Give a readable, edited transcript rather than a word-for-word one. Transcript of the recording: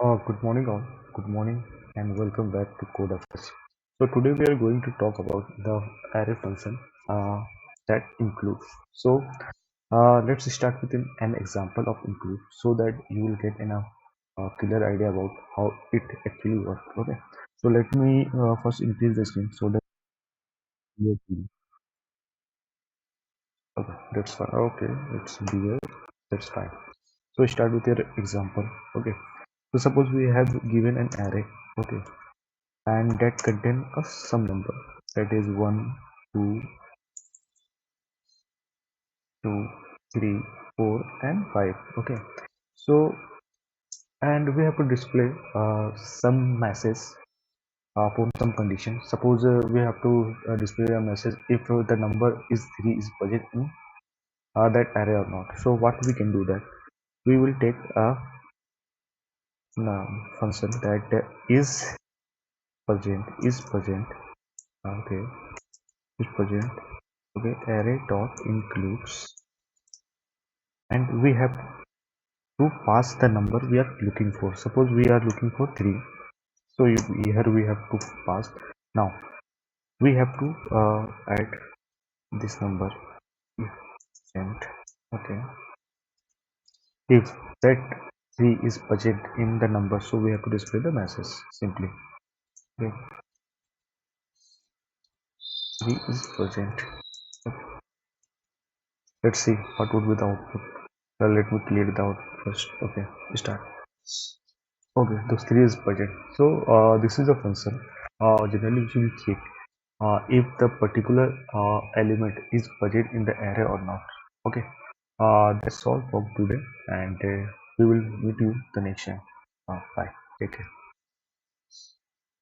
Good morning, all. Good morning, and welcome back to Code Affairs. So today we are going to talk about the array function uh, that includes. So let's start with an example of include, so that you will get clear idea about how it actually works. Okay. So let me first increase the screen so that you can. Okay, that's fine. Okay, it's bigger. That's fine. So start with your example. Okay. So suppose we have given an array. Okay, and that contain a some number, that is 1, 2, 2, 3, 4, and 5. Okay, so and we have to display some message for some condition. Suppose we have to display a message if the number is 3 is present in that array or not. So what we can do, that we will take a function that is present. Okay, is present. Okay, array dot includes, and we have to pass the number we are looking for. Suppose we are looking for 3, so here we have to pass. Now we have to add this number, and okay, if that 3 is present in the number, so we have to display the message simply. Okay, 3 is present. Okay, let's see what would be the output. Let me clear the output first. Okay, start. Okay, those 3 is present. So this is a function. Generally we will check if the particular element is present in the array or not. Okay, that's all for today, and we will meet you the next time. Bye, take care.